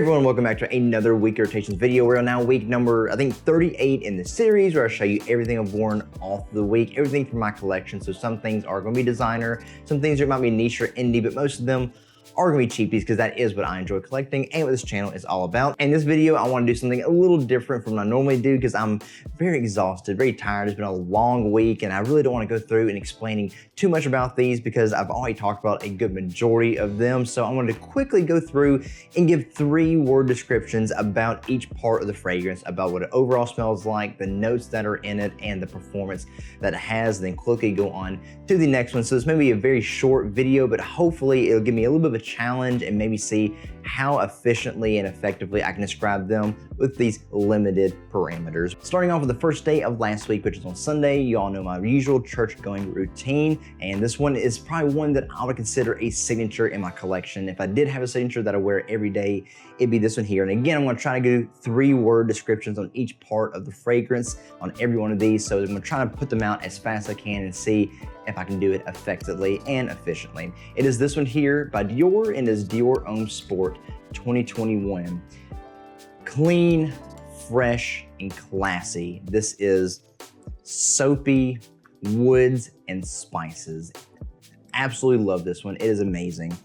everyone, welcome back to another week rotations video. We're on now week number, I think 38 in the series, where I show you everything I've worn all through the week, everything from my collection. So some things are gonna be designer, some things might be niche or indie, but most of them are gonna be cheapies because that is what I enjoy collecting and what this channel is all about. And this video, I wanna do something a little different from what I normally do because I'm very exhausted, very tired. It's been a long week and I really don't wanna go through and explaining too much about these because I've already talked about a good majority of them. So I wanted to quickly go through and give 3-word descriptions about each part of the fragrance, about what it overall smells like, the notes that are in it, and the performance that it has, then quickly go on to the next one. So this may be a very short video, but hopefully it'll give me a little bit of a challenge and maybe see how efficiently and effectively I can describe them with these limited parameters. Starting off with the first day of last week, which is on Sunday. You all know my usual church going routine, and this one is probably one that I would consider a signature in my collection. If I did have a signature that I wear every day, it'd be this one here. And again, I'm gonna try to do 3-word descriptions on each part of the fragrance on every one of these. So I'm gonna try to put them out as fast as I can and see if I can do it effectively and efficiently. It is this one here by Dior, and is Dior Homme Sport 2021. Clean, fresh, and classy. This is soapy, woods, and spices. Absolutely love this one. It is amazing.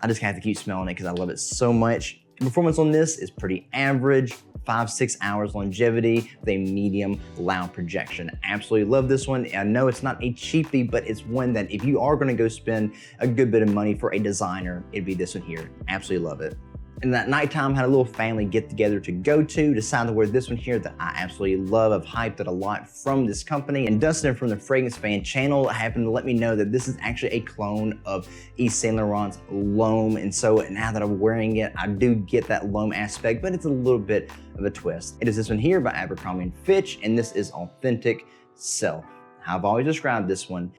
I just have to keep smelling it because I love it so much. The performance on this is pretty average. 5-6 hours longevity with a medium loud projection. Absolutely love this one. I know it's not a cheapie, but it's one that if you are gonna go spend a good bit of money for a designer, it'd be this one here. Absolutely love it. And that nighttime, had a little family get together to go to, decided to wear this one here that I absolutely love. I've hyped it a lot from this company. And Dustin from the Fragrance Fan channel happened to let me know that this is actually a clone of Yves Saint Laurent's L'Homme. And so now that I'm wearing it, I do get that L'Homme aspect, but it's a little bit of a twist. It is this one here by Abercrombie & Fitch, and this is Authentic Self. I've always described this one: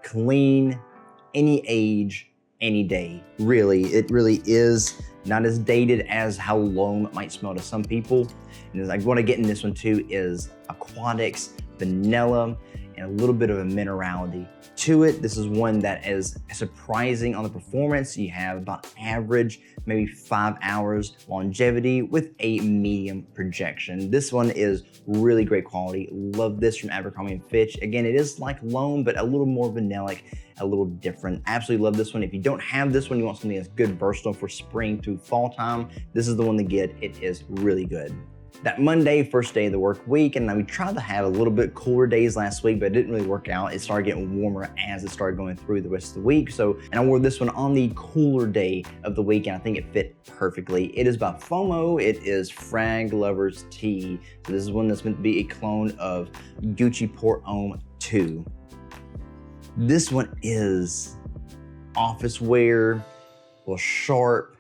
clean, any age, any day. Really, it really is not as dated as how L'Homme might smell to some people. And like what I get in this one too is aquatics, vanilla, and a little bit of a minerality to it. This is one that is surprising on the performance. You have about average, maybe 5 hours longevity with a medium projection. This one is really great quality. Love this from Abercrombie & Fitch. Again, it is like L'Homme, but a little more vanillic, a little different. Absolutely love this one. If you don't have this one, you want something that's good, versatile for spring through fall time, this is the one to get. It is really good. That Monday, first day of the work week, and we tried to have a little bit cooler days last week, but it didn't really work out. It started getting warmer as it started going through the rest of the week. And I wore this one on the cooler day of the week, and I think it fit perfectly. It is by FOMO. It is Frag Lovers Tea. So this is one that's meant to be a clone of Gucci Port Homme 2. This one is office wear, a little sharp,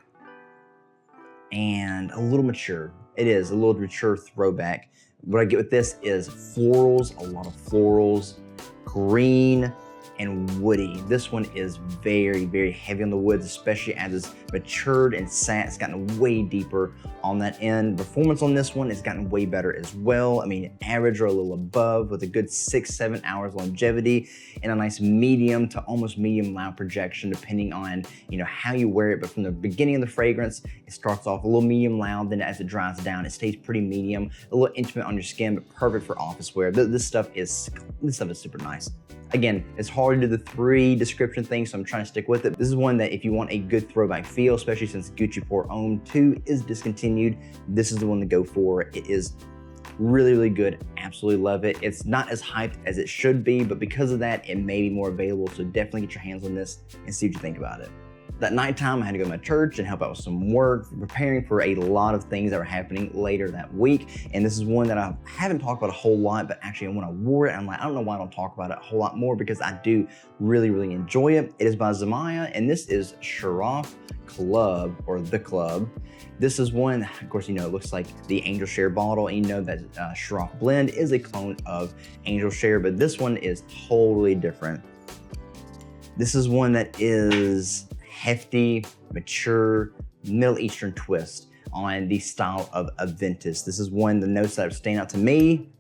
and a little mature. It is a little mature throwback. What I get with this is florals, a lot of florals, green, and woody. This one is very, very heavy on the woods, especially as it's matured and sat. It's gotten way deeper on that end. Performance on this one has gotten way better as well. I mean, average or a little above with a good 6-7 hours longevity and a nice medium to almost medium loud projection, depending on how you wear it. But from the beginning of the fragrance, it starts off a little medium loud. Then as it dries down, it stays pretty medium, a little intimate on your skin, but perfect for office wear. This stuff is super nice. Again, it's hard to do the 3 description thing, so I'm trying to stick with it. This is one that if you want a good throwback feel, especially since Gucci Port Homme 2 is discontinued, this is the one to go for. It is really, really good. Absolutely love it. It's not as hyped as it should be, but because of that, it may be more available. So definitely get your hands on this and see what you think about it. That nighttime, I had to go to my church and help out with some work, preparing for a lot of things that were happening later that week. And this is one that I haven't talked about a whole lot, but actually when I wore it, I'm like, I don't know why I don't talk about it a whole lot more, because I do really, really enjoy it. It is by Zamaya, and this is Shroff Club, or The Club. This is one, of course, it looks like the Angel Share bottle, and that Shroff blend is a clone of Angel Share, but this one is totally different. This is one that is hefty, mature, Middle Eastern twist on the style of Aventus. This is one of the notes that stand out to me.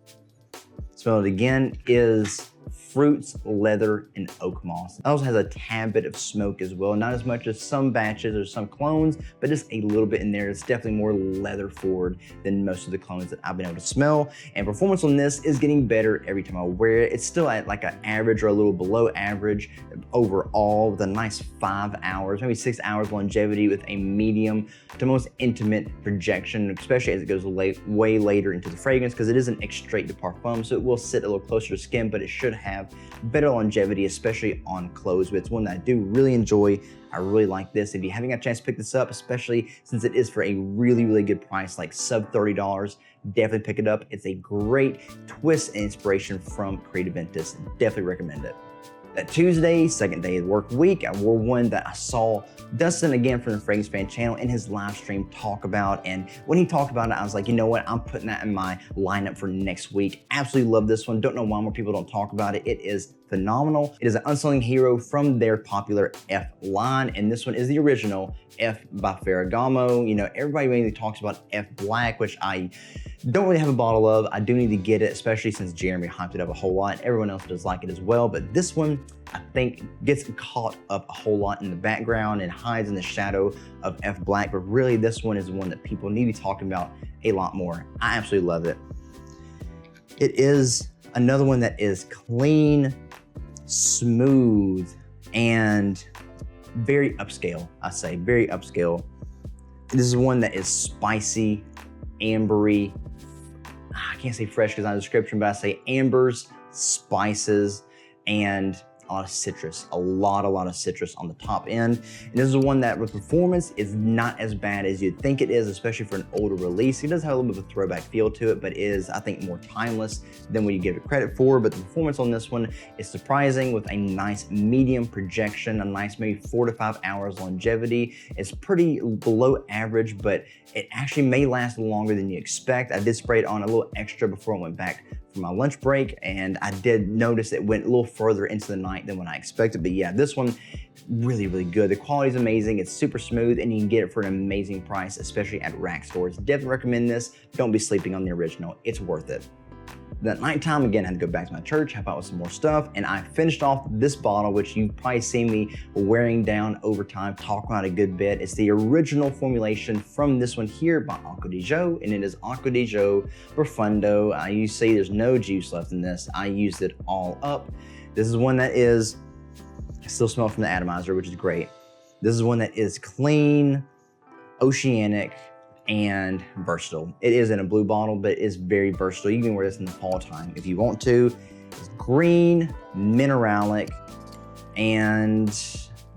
Smell it again, is fruits, leather, and oak moss. It also has a tad bit of smoke as well, not as much as some batches or some clones, but just a little bit in there. It's definitely more leather forward than most of the clones that I've been able to smell. And performance on this is getting better every time I wear it. It's still at like an average or a little below average overall, with a nice 5 hours, maybe 6 hours longevity, with a medium to most intimate projection, especially as it goes way later into the fragrance, because it isn't extrait de parfum, so it will sit a little closer to skin, but it should have better longevity, especially on clothes. But it's one that I do really enjoy. I really like this. If you haven't got a chance to pick this up, especially since it is for a really good price, like sub $30, definitely pick it up. It's a great twist and inspiration from Creative Ventus. Definitely recommend it. That Tuesday, second day of the work week, I wore one that I saw Dustin, again from the Fragrance Fan channel, in his live stream talk about. And when he talked about it, I was like, you know what? I'm putting that in my lineup for next week. Absolutely love this one. Don't know why more people don't talk about it. It is phenomenal. It is an unsung hero from their popular F line. And this one is the original F by Ferragamo. You know, everybody mainly talks about F Black, which I don't really have a bottle of. I do need to get it, especially since Jeremy hyped it up a whole lot. Everyone else does like it as well, but this one, I think, gets caught up a whole lot in the background and hides in the shadow of F Black, but really this one is the one that people need to be talking about a lot more. I absolutely love it. It is another one that is clean, smooth, and very upscale. I say very upscale. This is one that is spicy, ambery. I can't say fresh because it's not a description, but I say ambers, spices, and a lot of citrus, a lot of citrus on the top end. And this is one that with performance is not as bad as you'd think it is, especially for an older release. It does have a little bit of a throwback feel to it, but is, I think, more timeless than what you give it credit for. But the performance on this one is surprising, with a nice medium projection, a nice maybe 4 to 5 hours longevity. It's pretty below average, but it actually may last longer than you expect. I did spray it on a little extra before I went back for my lunch break, and I did notice it went a little further into the night than what I expected. But yeah, this one, really good. The quality is amazing. It's super smooth, and you can get it for an amazing price, especially at rack stores. Definitely recommend this. Don't be sleeping on the original. It's worth it. That nighttime, again, I had to go back to my church, help out with some more stuff, and I finished off this bottle, which you've probably seen me wearing down over time, talking about a good bit. It's the original formulation from this one here by Acqua di Gio, and it is Acqua di Gio Profondo. You see there's no juice left in this. I used it all up. This is one that is, I still smell from the atomizer, which is great. This is one that is clean, oceanic, and versatile. It is in a blue bottle, but it is very versatile. You can wear this in the fall time if you want to. It's green, mineralic, and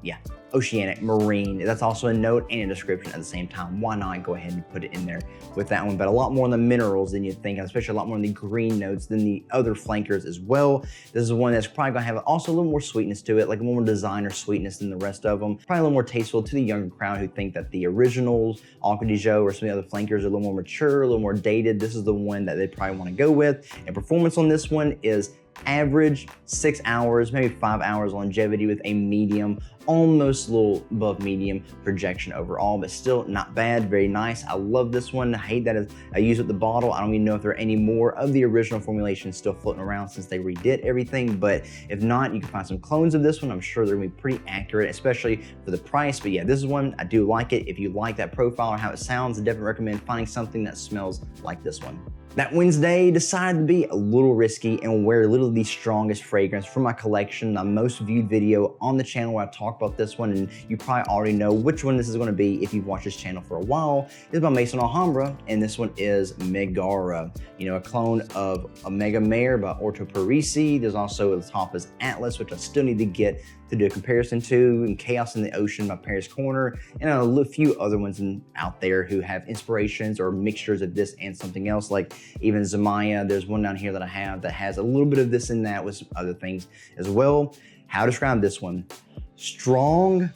yeah, oceanic, marine. That's also a note and a description at the same time. Why not go ahead and put it in there with that one? But a lot more on the minerals than you'd think, and especially a lot more on the green notes than the other flankers as well. This is one that's probably gonna have also a little more sweetness to it, like a little more designer sweetness than the rest of them. Probably a little more tasteful to the younger crowd who think that the originals, Acqua di Gio, or some of the other flankers are a little more mature, a little more dated. This is the one that they probably wanna go with. And performance on this one is average 6 hours, maybe 5 hours longevity, with a medium, almost a little above medium projection overall, but still not bad, very nice. I love this one. I hate that I use it with the bottle. I don't even know if there are any more of the original formulation still floating around since they redid everything, but if not, you can find some clones of this one. I'm sure they're gonna be pretty accurate, especially for the price. But yeah, this is one, I do like it. If you like that profile or how it sounds, I definitely recommend finding something that smells like this one. That Wednesday, decided to be a little risky and wear literally the strongest fragrance from my collection, the most viewed video on the channel where I talk about this one, and you probably already know which one this is going to be if you've watched this channel for a while. It's by Maison Alhambra, and this one is Megara. You know, a clone of Omega Mare by Orto Parisi. There's also at the top is Atlas, which I still need to get to do a comparison to, and Chaos in the Ocean by Paris Corner, and a few other ones out there who have inspirations or mixtures of this and something else, like even Zamaya. There's one down here that I have that has a little bit of this in that with some other things as well. How to describe this one? Strong,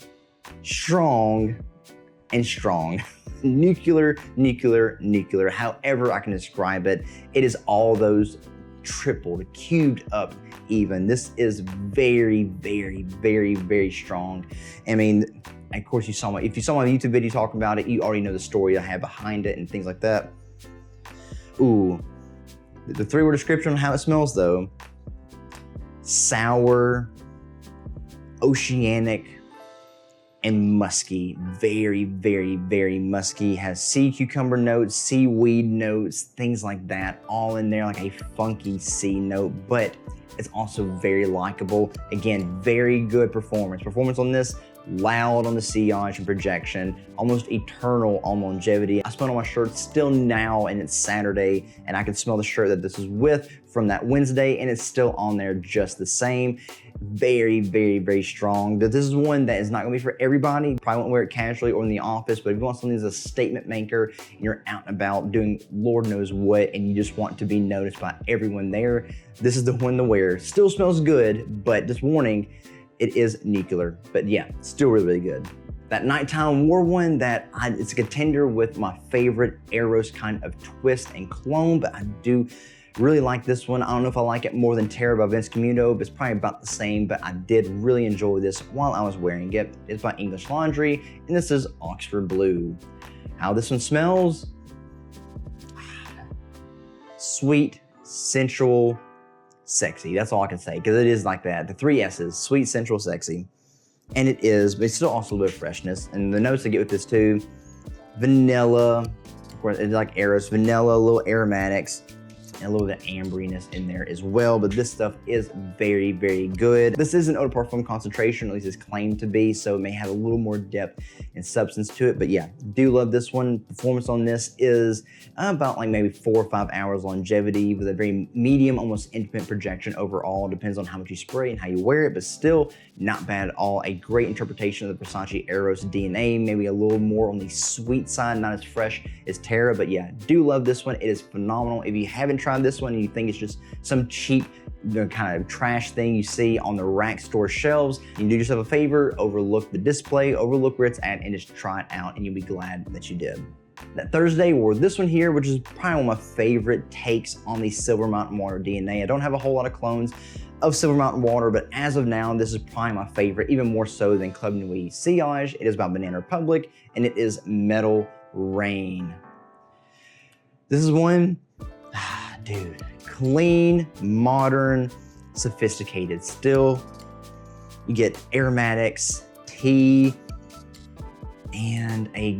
and strong. Nuclear, however I can describe it. It is all those tripled, cubed up even. This is very strong. I mean, of course, if you saw my YouTube video talking about it, you already know the story I have behind it and things like that. Ooh, the 3-word description on how it smells though: sour, oceanic, and musky. Very, very, very musky. Has sea cucumber notes, seaweed notes, things like that, all in there, like a funky sea note, but it's also very likable. Again, very good performance. Performance on this, loud on the sillage and projection, almost eternal on longevity. I smell it on my shirt still now, and it's Saturday, and I can smell the shirt that this is with from that Wednesday, and it's still on there just the same. Very, very, very strong. But this is one that is not gonna be for everybody. Probably won't wear it casually or in the office, but if you want something that's a statement maker and you're out and about doing Lord knows what, and you just want to be noticed by everyone there, this is the one to wear. Still smells good, but just warning, it is nuclear. But yeah, still really, really good. That nighttime war one, it's a contender with my favorite Eros kind of twist and cologne, but I do really like this one. I don't know if I like it more than Terra by Vince Camuto, but it's probably about the same, but I did really enjoy this while I was wearing it. It's by English Laundry, and this is Oxford Blue. How this one smells? Sweet, sensual, sexy. That's all I can say, because it is like that. The 3 S's, sweet, sensual, sexy. And it is, but it's still also a little bit of freshness. And the notes I get with this too, vanilla, of course, it's like Eros, vanilla, little aromatics, and a little bit of amberiness in there as well, but this stuff is very, very good. This is an eau de parfum concentration, at least it's claimed to be, so it may have a little more depth and substance to it, but yeah, do love this one. Performance on this is about like maybe 4 or 5 hours longevity with a very medium, almost intimate projection overall. Depends on how much you spray and how you wear it, but still not bad at all. A great interpretation of the Versace Eros DNA, maybe a little more on the sweet side, not as fresh as Terra, but yeah, do love this one. It is phenomenal. If you haven't tried this one and you think it's just some cheap kind of trash thing you see on the rack store shelves, you do yourself a favor, overlook the display, overlook where it's at, and just try it out, and you'll be glad that you did. That Thursday wore this one here, which is probably one of my favorite takes on the Silver Mountain Water DNA. I don't have a whole lot of clones of Silver Mountain Water, but as of now, this is probably my favorite, even more so than Club Nuit Sillage. It is by Banana Republic, and it is Metal Rain. This is one, dude, clean, modern, sophisticated. Still, you get aromatics, tea, and a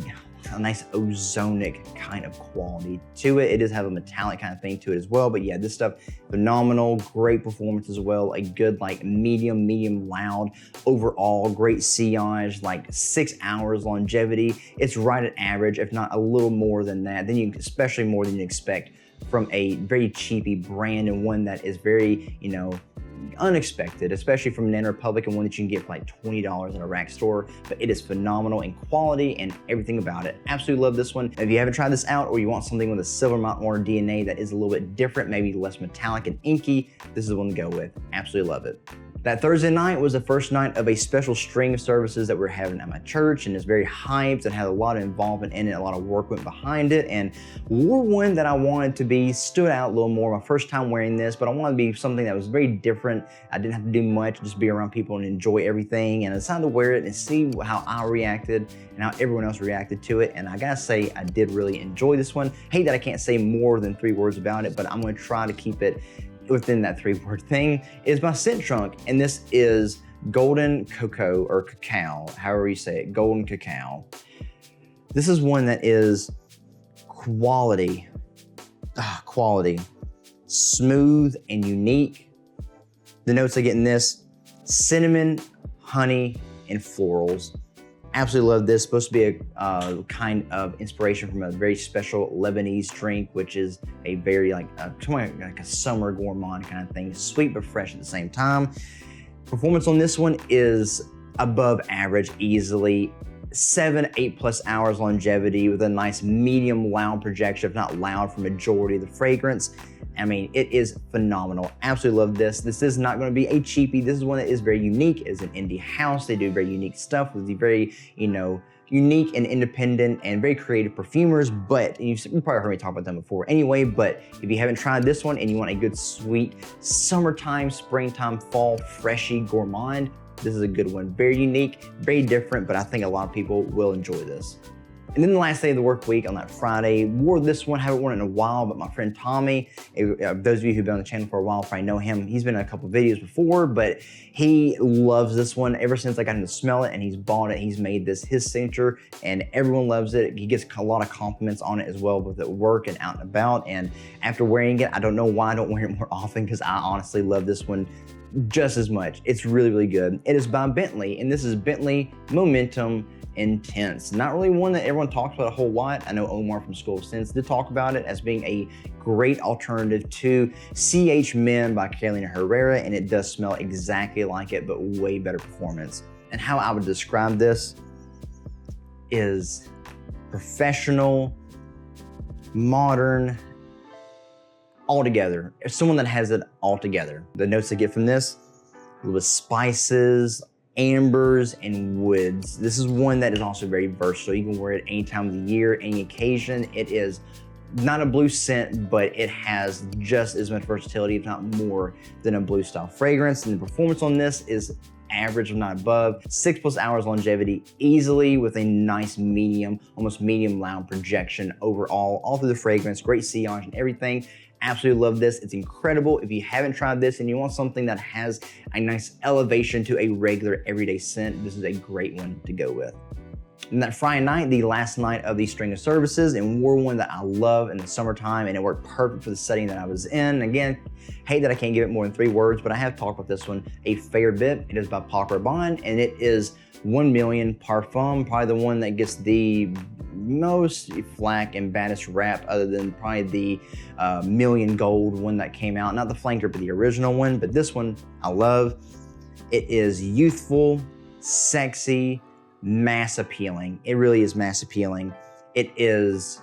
nice ozonic kind of quality to it. It does have a metallic kind of thing to it as well, but yeah, this stuff, phenomenal, great performance as well. A good like medium loud overall, great sillage, like 6 hours longevity. It's right at average, if not a little more than that. Then you, especially more than you expect from a very cheapy brand, and one that is very, you know, unexpected, especially from Banana Republic, and one that you can get for like $20 in a rack store. But it is phenomenal in quality and everything about it. Absolutely love this one. If you haven't tried this out, or you want something with a Silver Mountain Water DNA that is a little bit different, maybe less metallic and inky, this is the one to go with. Absolutely love it. That Thursday night was the first night of a special string of services that we're having at my church, and it's very hyped and had a lot of involvement in it, a lot of work went behind it, and wore one that I wanted to be stood out a little more. My first time wearing this, but I wanted to be something that was very different. I didn't have to do much, just be around people and enjoy everything, and I decided to wear it and see how I reacted and how everyone else reacted to it, and I gotta say, I did really enjoy this one. Hate that I can't say more than 3 words about it, but I'm gonna try to keep it within that 3-word thing. Is my scent trunk, and this is Golden Cocoa, or Cacao, however you say it, Golden Cacao. This is one that is quality, quality, smooth and unique. The notes I get in this, cinnamon, honey, and florals. Absolutely love this. Supposed to be a kind of inspiration from a very special Lebanese drink, which is a very like a summer gourmand kind of thing. Sweet but fresh at the same time. Performance on this one is above average easily. 7-8+ hours longevity with a nice medium loud projection, if not loud for majority of the fragrance. I mean, it is phenomenal. Absolutely love this. This is not going to be a cheapie. This is one that is very unique. It's an indie house. They do very unique stuff with the very, you know, unique and independent and very creative perfumers, but you've probably heard me talk about them before anyway, but if you haven't tried this one and you want a good sweet summertime, springtime, fall, freshy gourmand, this is a good one. Very unique, very different, but I think a lot of people will enjoy this. And then the last day of the work week on that Friday, wore this one, haven't worn it in a while, but my friend Tommy, those of you who've been on the channel for a while probably know him. He's been in a couple of videos before, but he loves this one ever since I got him to smell it, and he's bought it. He's made this his signature, and everyone loves it. He gets a lot of compliments on it as well, both at work and out and about. And after wearing it, I don't know why I don't wear it more often, because I honestly love this one just as much. It's really, really good. It is by Bentley, and this is Bentley Momentum Intense. Not really one that everyone talks about a whole lot. I know Omar from School of Sense did talk about it as being a great alternative to CH Men by Carolina Herrera, and it does smell exactly like it, but way better performance. And how I would describe this is professional, modern, all together. It's someone that has it all together. The notes I get from this, a little bit of spices, ambers, and woods. This is one that is also very versatile. You can wear it any time of the year, any occasion. It is not a blue scent, but it has just as much versatility, if not more, than a blue style fragrance. And the performance on this is average, if not above. 6+ hours longevity easily, with a nice medium, almost medium loud projection overall, all through the fragrance, great sillage and everything. Absolutely love this. It's incredible. If you haven't tried this and you want something that has a nice elevation to a regular everyday scent, this is a great one to go with. And that Friday night, the last night of the string of services, and wore one that I love in the summertime, and it worked perfect for the setting that I was in. Again, hate that I can't give it more than 3 words, but I have talked about this one a fair bit. It is by Paco Rabanne, and it is 1 Million Parfum, probably the one that gets the most flack and baddest rap, other than probably the Million Gold one that came out. Not the flanker, but the original one. But this one I love. It is youthful, sexy, mass appealing. It really is mass appealing. It is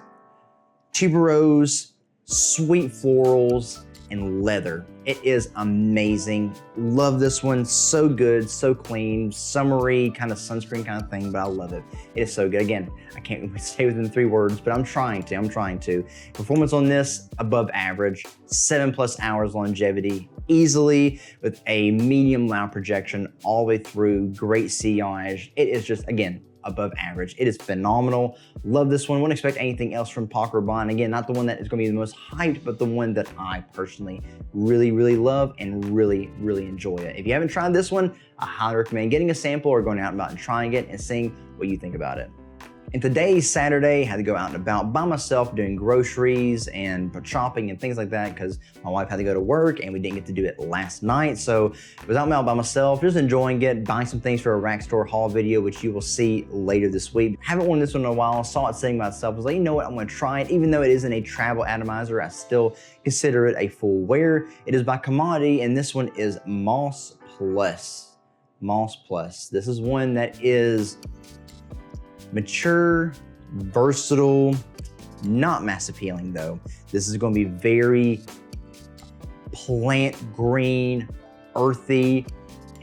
tuberose, sweet florals, and leather. It is amazing. Love this one. So good, so clean, summery, kind of sunscreen kind of thing, but I love it. It is so good. Again, I can't stay within 3 words, but I'm trying to. Performance on this, above average. 7+ hours longevity, easily, with a medium loud projection all the way through, great sillage. It is just, again, above average. It is phenomenal. Love this one. Wouldn't expect anything else from Paco Rabanne. Again, not the one that is going to be the most hyped, but the one that I personally really, really love and really, really enjoy it. If you haven't tried this one, I highly recommend getting a sample or going out and about and trying it and seeing what you think about it. And today's Saturday, had to go out and about by myself doing groceries and shopping and things like that, because my wife had to go to work and we didn't get to do it last night. So I was out and about by myself, just enjoying it, buying some things for a rack store haul video, which you will see later this week. Haven't worn this one in a while, saw it sitting by itself, was like, you know what, I'm gonna try it. Even though it isn't a travel atomizer, I still consider it a full wear. It is by Commodity, and this one is Moss Plus. Moss Plus. This is one that is mature, versatile, not mass appealing though. This is going to be very plant green, earthy,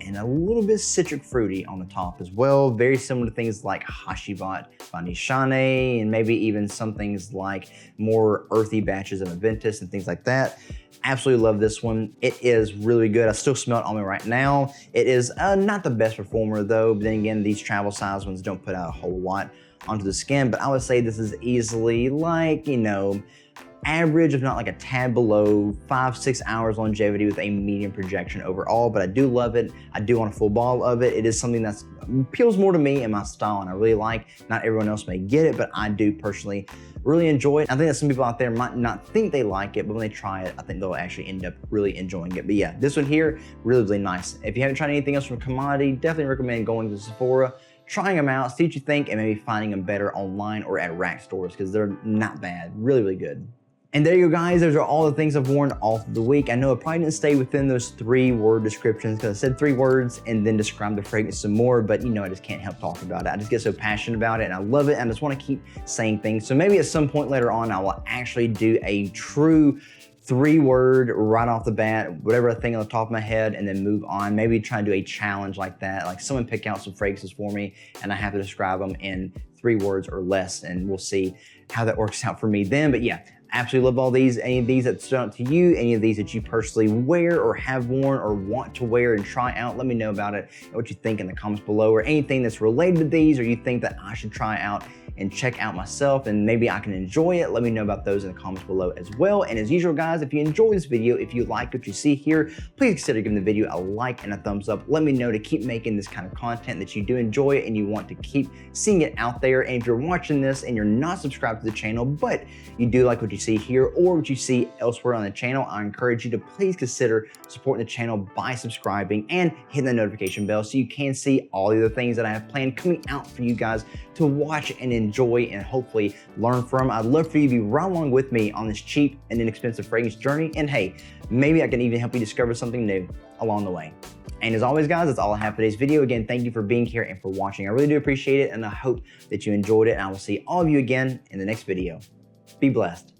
and a little bit citric fruity on the top as well. Very similar to things like Hashivat by Nishane, and maybe even some things like more earthy batches of Aventus and things like that. Absolutely love this one. It is really good. I still smell it on me right now. It is not the best performer though, but then again, these travel size ones don't put out a whole lot onto the skin, but I would say this is easily like, you know, average, if not like a tad below, 5-6 hours longevity with a medium projection overall. But I do love it. I do want a full bottle of it. It is something that appeals more to me and my style, and I really like. Not everyone else may get it, but I do personally really enjoy it. I think that some people out there might not think they like it, but when they try it, I think they'll actually end up really enjoying it. But yeah, this one here, really, really nice. If you haven't tried anything else from Commodity, definitely recommend going to Sephora, trying them out, see what you think, and maybe finding them better online or at rack stores, because they're not bad. Really, really good. And there you go, guys. Those are all the things I've worn all through the week. I know I probably didn't stay within those 3-word descriptions, because I said 3 words and then described the fragrance some more, but you know, I just can't help talking about it. I just get so passionate about it and I love it, and I just want to keep saying things. So maybe at some point later on, I will actually do a true 3-word right off the bat, whatever I think on the top of my head, and then move on. Maybe try to do a challenge like that, like someone pick out some fragrances for me and I have to describe them in 3 words or less, and we'll see how that works out for me then. But yeah, absolutely love all these. Any of these that stood out to you, any of these that you personally wear or have worn or want to wear and try out, let me know about it and what you think in the comments below, or anything that's related to these or you think that I should try out and check out myself, and maybe I can enjoy it. Let me know about those in the comments below as well. And as usual, guys, if you enjoy this video, if you like what you see here, please consider giving the video a like and a thumbs up. Let me know to keep making this kind of content, that you do enjoy it and you want to keep seeing it out there. And if you're watching this and you're not subscribed to the channel, but you do like what you see here or what you see elsewhere on the channel, I encourage you to please consider supporting the channel by subscribing and hitting the notification bell so you can see all the other things that I have planned coming out for you guys to watch and enjoy and hopefully learn from. I'd love for you to be right along with me on this cheap and inexpensive fragrance journey. And hey, maybe I can even help you discover something new along the way. And as always, guys, that's all I have for today's video. Again, thank you for being here and for watching. I really do appreciate it, and I hope that you enjoyed it. And I will see all of you again in the next video. Be blessed.